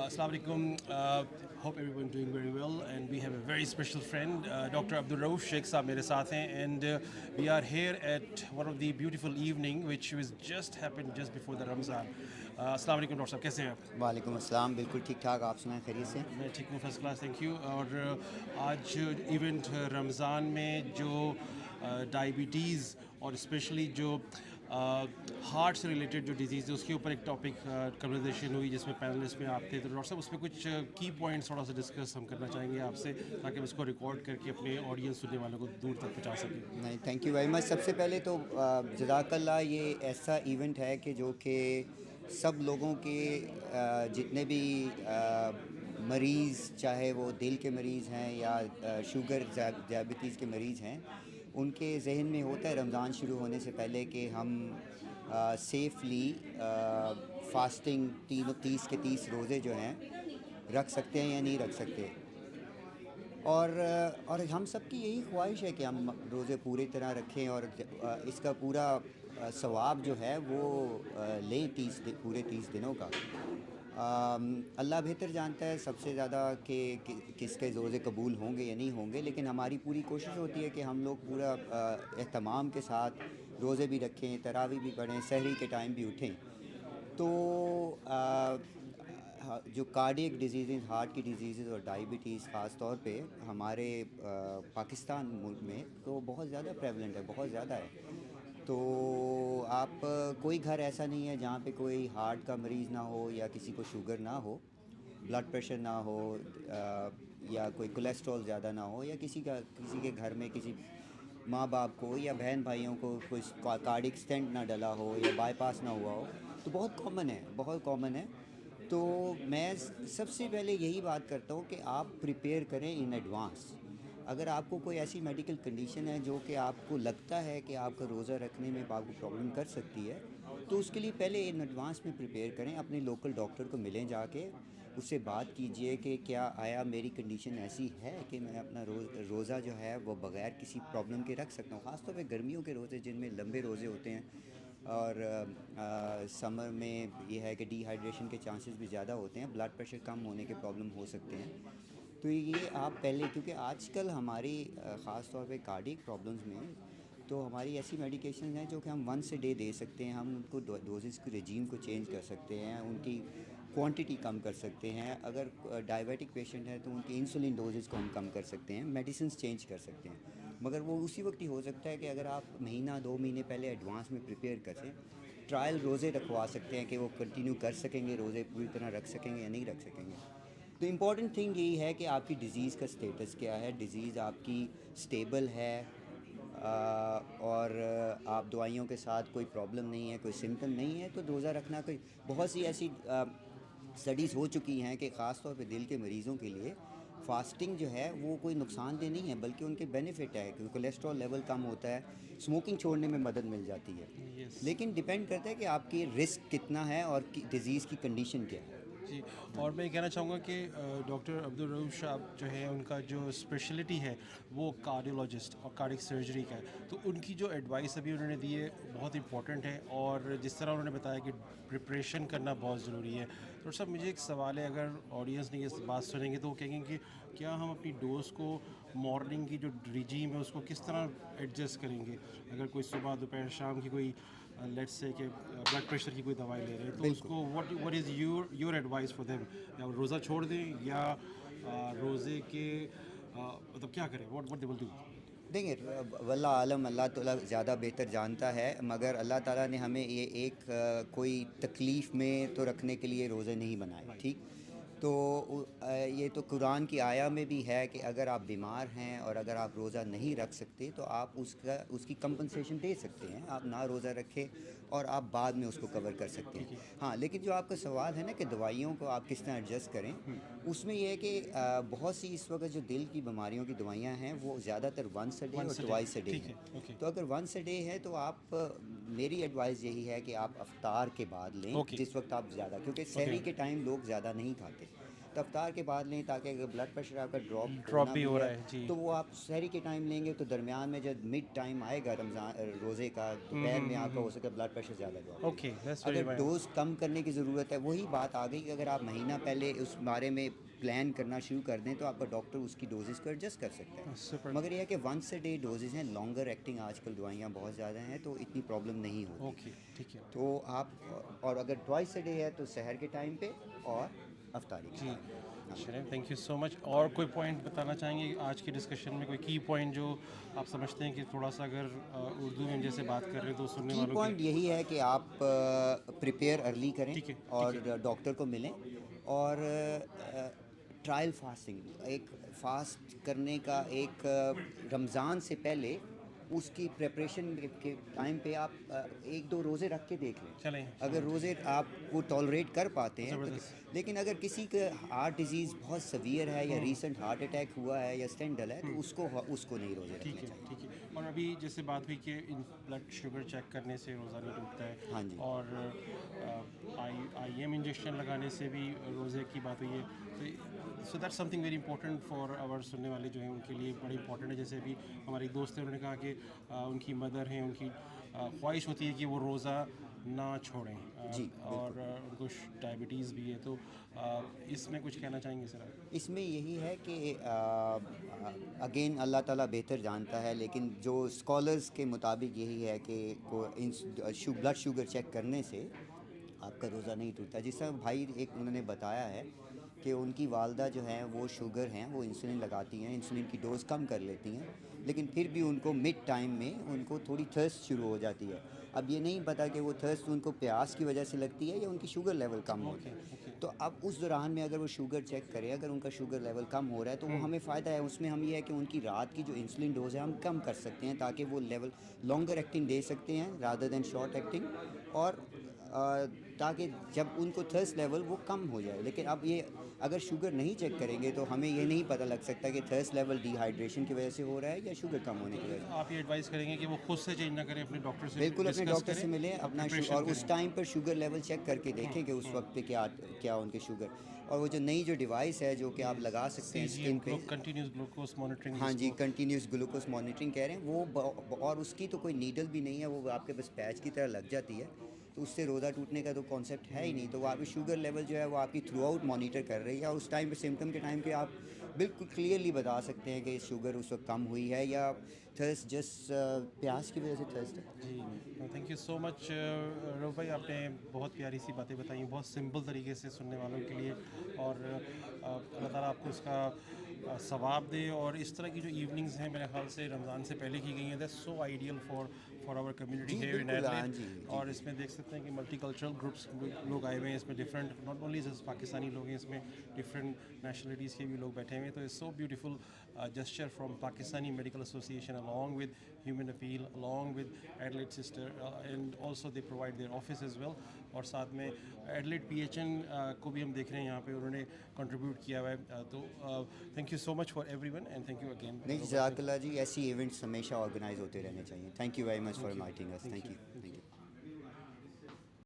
Assalamu alaikum. Hope everyone doing very well, and we have a very special friend, Dr. Abdul Rauf Sheikh Saab mere saath hain, and we are here at one of the beautiful evening which was just happened just before the Ramzan. Assalamu alaikum Dr. Saab, kaise hain aap? وعلیکم السلام. بالکل ٹھیک ٹھاک. آپ سنائیں خیریت سے؟ میں ٹھیک ہوں, فرسٹ کلاس, تھینک یو. اور آج ایونٹ رمضان میں جو ڈائبٹیز اور اسپیشلی جو ہارٹ سے ریلیٹڈ جو ڈیزیز ہے اس کے اوپر ایک ٹاپک کنورزیشن ہوئی جس میں پینلسٹ میں آپ تھے. تو ڈاکٹر صاحب اس میں کچھ کی پوائنٹس تھوڑا سا ڈسکس ہم کرنا چاہیں گے آپ سے تاکہ ہم اس کو ریکارڈ کر کے اپنے آڈینس سننے والوں کو دور تک پہنچا سکیں. نہیں, تھینک یو ویری مچ. سب سے پہلے تو جزاک اللہ. یہ ایسا ایونٹ ہے کہ جو کہ سب لوگوں کے جتنے بھی مریض, چاہے وہ دل کے مریض ہیں یا شوگر ڈائبٹیز کے مریض ہیں, ان کے ذہن میں ہوتا ہے رمضان شروع ہونے سے پہلے کہ ہم سیفلی فاسٹنگ 30 کے 30 روزے جو ہیں رکھ سکتے ہیں یا نہیں رکھ سکتے. اور ہم سب کی یہی خواہش ہے کہ ہم روزے پورے طرح رکھیں اور اس کا پورا ثواب جو ہے وہ لیں پورے 30 دنوں کا. اللہ بہتر جانتا ہے سب سے زیادہ کہ کس کے روزے قبول ہوں گے یا نہیں ہوں گے, لیکن ہماری پوری کوشش ہوتی ہے کہ ہم لوگ پورا اہتمام کے ساتھ روزے بھی رکھیں, تراویح بھی پڑھیں, سحری کے ٹائم بھی اٹھیں. تو جو کارڈیک ڈیزیزز, ہارٹ کی ڈیزیزز اور ڈائبٹیز خاص طور پہ ہمارے پاکستان ملک میں تو بہت زیادہ پریولنٹ ہے, بہت زیادہ ہے. تو آپ کوئی گھر ایسا نہیں ہے جہاں پہ کوئی ہارٹ کا مریض نہ ہو یا کسی کو شوگر نہ ہو, بلڈ پریشر نہ ہو, یا کوئی کولیسٹرول زیادہ نہ ہو, یا کسی کے گھر میں کسی ماں باپ کو یا بہن بھائیوں کو کوئی کارڈک اسٹینٹ نہ ڈلا ہو یا بائی پاس نہ ہوا ہو. تو بہت کامن ہے, بہت کامن ہے. تو میں سب سے پہلے یہی بات کرتا ہوں کہ آپ پریپیئر کریں ان ایڈوانس. اگر آپ کو کوئی ایسی میڈیکل کنڈیشن ہے جو کہ آپ کو لگتا ہے کہ آپ کا روزہ رکھنے میں آپ کو پرابلم کر سکتی ہے, تو اس کے لیے پہلے ان ایڈوانس میں پریپیئر کریں. اپنے لوکل ڈاکٹر کو ملیں, جا کے اس سے بات کیجئے کہ کیا آیا میری کنڈیشن ایسی ہے کہ میں اپنا روزہ جو ہے وہ بغیر کسی پرابلم کے رکھ سکتا ہوں. خاص طور پہ گرمیوں کے روزے جن میں لمبے روزے ہوتے ہیں, اور سمر میں یہ ہے کہ ڈی ہائیڈریشن کے چانسز بھی زیادہ ہوتے ہیں, بلڈ پریشر کم ہونے کے پرابلم ہو سکتے ہیں. تو یہ آپ پہلے, کیونکہ آج کل ہماری خاص طور پہ کارڈیک پرابلمز میں تو ہماری ایسی میڈیکیشنز ہیں جو کہ ہم ونس اے ڈے دے سکتے ہیں. ہم ان کو ڈوزز کے رجیم کو چینج کر سکتے ہیں, ان کی کوانٹٹی کم کر سکتے ہیں. اگر ڈائبیٹک پیشنٹ ہے تو ان کی انسولین ڈوزز کو ہم کم کر سکتے ہیں, میڈیسنز چینج کر سکتے ہیں. مگر وہ اسی وقت ہی ہو سکتا ہے کہ اگر آپ مہینہ 2 مہینے پہلے ایڈوانس میں پریپیئر کریں, ٹرائل روزے رکھوا سکتے ہیں کہ وہ کنٹینیو کر سکیں گے, روزے پوری طرح رکھ سکیں گے یا نہیں رکھ سکیں گے. تو امپورٹنٹ تھنگ یہی ہے کہ آپ کی ڈیزیز کا اسٹیٹس کیا ہے, ڈیزیز آپ کی اسٹیبل ہے, اور آپ دوائیوں کے ساتھ کوئی پرابلم نہیں ہے, کوئی سمٹم نہیں ہے, تو روزہ رکھنا کوئی. بہت سی ایسی اسٹڈیز ہو چکی ہیں کہ خاص طور پہ دل کے مریضوں کے لیے فاسٹنگ جو ہے وہ کوئی نقصان دہ نہیں ہے, بلکہ ان کے بینیفٹ ہے, کیونکہ کولیسٹرول لیول کم ہوتا ہے, اسموکنگ چھوڑنے میں مدد مل جاتی ہے. لیکن ڈپینڈ کرتا ہے کہ آپ کی رسک کتنا ہے اور ڈیزیز کی کنڈیشن کیا ہے. جی, اور میں یہ کہنا چاہوں گا کہ ڈاکٹر عبدالرؤف صاحب جو ہے ان کا جو اسپیشلٹی ہے وہ کارڈیولوجسٹ اور کارڈک سرجری کا ہے. تو ان کی جو ایڈوائس ابھی انہوں نے دی ہے بہت امپورٹنٹ ہے, اور جس طرح انہوں نے بتایا کہ پریپریشن کرنا بہت ضروری ہے. ڈاکٹر صاحب مجھے ایک سوال ہے, اگر آڈینس نے یہ بات سنیں گے تو وہ کہیں گے کہ کیا ہم اپنی ڈوز کو مارننگ کی جو رجیم ہے اس کو کس طرح ایڈجسٹ کریں گے؟ اگر کوئی صبح دوپہر شام کی کوئی لیٹس سے کہ بلڈ پریشر کی کوئی دوائی لے رہے ہیں, تو اس کو what is your advice for them, یا روزہ چھوڑ دیں یا روزے کے مطلب کیا کریں, what they will do؟ دیکھیں, واللہ عالم, اللہ تعالیٰ زیادہ بہتر جانتا ہے, مگر اللہ تعالیٰ نے ہمیں یہ ایک کوئی تکلیف میں تو رکھنے کے لیے روزے نہیں بنائے. ٹھیک, تو یہ تو قرآن کی آیا میں بھی ہے کہ اگر آپ بیمار ہیں اور اگر آپ روزہ نہیں رکھ سکتے تو آپ اس کی کمپنسیشن دے سکتے ہیں, آپ نہ روزہ رکھیں اور آپ بعد میں اس کو کور کر سکتے ہیں. ہاں, لیکن جو آپ کا سوال ہے نا کہ دوائیوں کو آپ کس طرح ایڈجسٹ کریں, اس میں یہ ہے کہ بہت سی اس وقت جو دل کی بیماریوں کی دوائیاں ہیں وہ زیادہ تر ونس اے ڈے اور ٹوائس اے ڈے ہیں. تو اگر ونس اے ڈے ہے تو آپ, میری ایڈوائس یہی ہے کہ آپ افطار کے بعد لیں, جس وقت آپ زیادہ, کیونکہ سحری کے ٹائم لوگ زیادہ نہیں کھاتے. تو افطار کے بعد لیں تاکہ اگر بلڈ پریشر آپ کا ڈراپ بھی ہو رہا ہے جی. تو وہ آپ سحری کے ٹائم لیں گے تو درمیان میں جب مڈ ٹائم آئے گا رمضان روزے کا دوپہر میں آپ کا ہو سکتا ہے بلڈ پریشر زیادہ ڈراپ. اوکے دیٹس ویری اگر ڈوز کم کرنے کی ضرورت ہے وہی بات آ گئی کہ اگر آپ مہینہ پہلے اس بارے میں پلان کرنا شروع کر دیں تو آپ کا ڈاکٹر اس کی ڈوزز کو ایڈجسٹ کر سکتا ہے. سپر. مگر یہ ہے کہ ونس اے ڈے ڈوزز ہیں, لانگر ایکٹنگ آج کل دوائیاں بہت زیادہ ہیں تو اتنی پرابلم نہیں ہوتی. اوکے ٹھیک ہے تو آپ اور اگر ٹوائس اے ڈے ہے تو سحر کے ٹائم پہ اور افطاری کے جی. ٹائم پہ. چلیں تھینک یو سو مچ. اور کوئی پوائنٹ بتانا چاہیں گے آج کی ڈسکشن میں, کوئی کی پوائنٹ جو آپ سمجھتے ہیں کہ تھوڑا سا اگر اردو میں جیسے بات کر رہے ہیں تو سننے کی والوں پوائنٹ یہی ہے کہ آپ پریپیئر ارلی کریں ٹھیک ہے, اور ڈاکٹر کو ملیں اور ٹرائل فاسٹنگ ایک فاسٹ کرنے کا ایک رمضان سے پہلے اس کی پریپریشن کے ٹائم پہ آپ ایک دو روزے رکھ کے دیکھ لیں. چلیں اگر روزے آپ وہ ٹالریٹ کر پاتے ہیں زبردست. لیکن اگر کسی کا ہارٹ ڈیزیز بہت سویئر ہے یا ریسنٹ ہارٹ اٹیک ہوا ہے یا اسٹینٹ ڈل ہے تو اس کو نہیں روزے رکھنے چاہیے. ٹھیک ہے. اور ابھی جیسے بات ہوئی کہ بلڈ شوگر چیک کرنے سے روزہ نہیں ٹوٹتا ہے, ہاں جی, اور آئی ایم انجیکشن لگانے سے بھی روزے کی بات ہوئی ہے, تو so that something very important for our سننے والے جو ہیں ان کے لیے بڑی امپورٹنٹ ہے. جیسے ابھی ہماری دوست ہیں انہوں نے کہا کہ ان کی مدر ہیں, ان کی خواہش ہوتی ہے کہ وہ روزہ نہ چھوڑیں, جی اور ان کو ڈائبٹیز بھی ہے, تو اس میں کچھ کہنا چاہیں گے سر آپ؟ اس میں یہی ہے کہ اگین اللہ تعالیٰ بہتر جانتا ہے, لیکن جو اسکالرس کے مطابق یہی ہے کہ بلڈ شوگر چیک کرنے سے آپ کا روزہ نہیں ٹوٹتا. جس طرح بھائی ایک انہوں نے بتایا ہے کہ ان کی والدہ جو ہیں وہ شوگر ہیں, وہ انسولن لگاتی ہیں, انسولن کی ڈوز کم کر لیتی ہیں, لیکن پھر بھی ان کو مڈ ٹائم میں ان کو تھوڑی تھرسٹ شروع ہو جاتی ہے. اب یہ نہیں پتہ کہ وہ تھرسٹ ان کو پیاس کی وجہ سے لگتی ہے یا ان کی شوگر لیول کم ہوتی ہے. تو اب اس دوران میں اگر وہ شوگر چیک کریں, اگر ان کا شوگر لیول کم ہو رہا ہے تو وہ ہمیں فائدہ ہے اس میں. ہم یہ ہے کہ ان کی رات کی جو انسولن ڈوز ہے ہم کم کر سکتے ہیں تاکہ وہ لیول لانگر ایکٹنگ دے سکتے ہیں رادر دین شارٹ ایکٹنگ, اور تاکہ جب ان کو تھرسٹ لیول وہ کم ہو جائے. لیکن اب یہ اگر شوگر نہیں چیک کریں گے تو ہمیں یہ نہیں پتہ لگ سکتا کہ تھرسٹ لیول ڈی ہائیڈریشن کی وجہ سے ہو رہا ہے یا شوگر کم ہونے کی وجہ سے. آپ یہ ایڈوائز کریں گے کہ وہ خود سے چینج نہ کریں, اپنے ڈاکٹر سے بالکل اپنے ڈسکس ڈاکٹر سے کریں ملیں اپنا اور اس ٹائم پر شوگر لیول چیک کر کے دیکھیں کہ اس وقت پہ کیا ان کے شوگر. اور وہ جو نئی جو ڈیوائس ہے جو کہ آپ لگا سکتے ہیں اسکن پہ, کنٹینیوس گلوکوز مانیٹرنگ. ہاں جی, کنٹینیوس گلوکوز مانیٹرنگ کہہ رہے ہیں وہ, اور اس کی تو کوئی نیڈل بھی نہیں ہے, وہ آپ کے بس پیچ کی طرح لگ جاتی ہے, تو اس سے روزہ ٹوٹنے کا تو کانسیپٹ ہے ہی نہیں. تو وہ آپ کی شوگر لیول جو ہے وہ آپ کی تھرو آؤٹ مانیٹر کر رہی ہے, اور اس ٹائم پہ سمٹم کے ٹائم پہ آپ بالکل کلیئرلی بتا سکتے ہیں کہ شوگر اس وقت کم ہوئی ہے یا تھرسٹ جسٹ پیاس کی وجہ سے تھرسٹ ہے. جی تھینک یو سو مچ روف بھائی, آپ نے بہت پیاری سی باتیں بتائیں, بہت سمپل طریقے سے سننے والوں کے لیے, اور اللہ تعالیٰ آپ کو اس کا ثواب دے. اور اس طرح کی جو ایوننگز ہیں میرے خیال سے رمضان سے پہلے کی گئی ہیں, that's so ideal for our community here in Adelaide. اور اس میں دیکھ سکتے ہیں کہ ملٹی کلچرل گروپس لوگ آئے ہوئے ہیں, اس میں different not only just Pakistani لوگ ہیں, اس میں ڈفرینٹ نیشنلٹیز کے بھی لوگ بیٹھے ہوئے ہیں. تو it's so beautiful gesture from Pakistani Medical Association along with Human Appeal, along with Adelaide Sister, and also they provide their office as well. اور ساتھ میں ایڈلیڈ PHN کو بھی ہم دیکھ رہے ہیں یہاں پہ, انہوں نے کنٹریبیوٹ کیا ہوا ہے. تو thank you so much for every one and thank you again. نہیں جزاک اللہ جی, ایسی ایونٹس ہمیشہ آرگنائز ہوتے رہنے چاہیے. Thank you very much for inviting us. Thank you.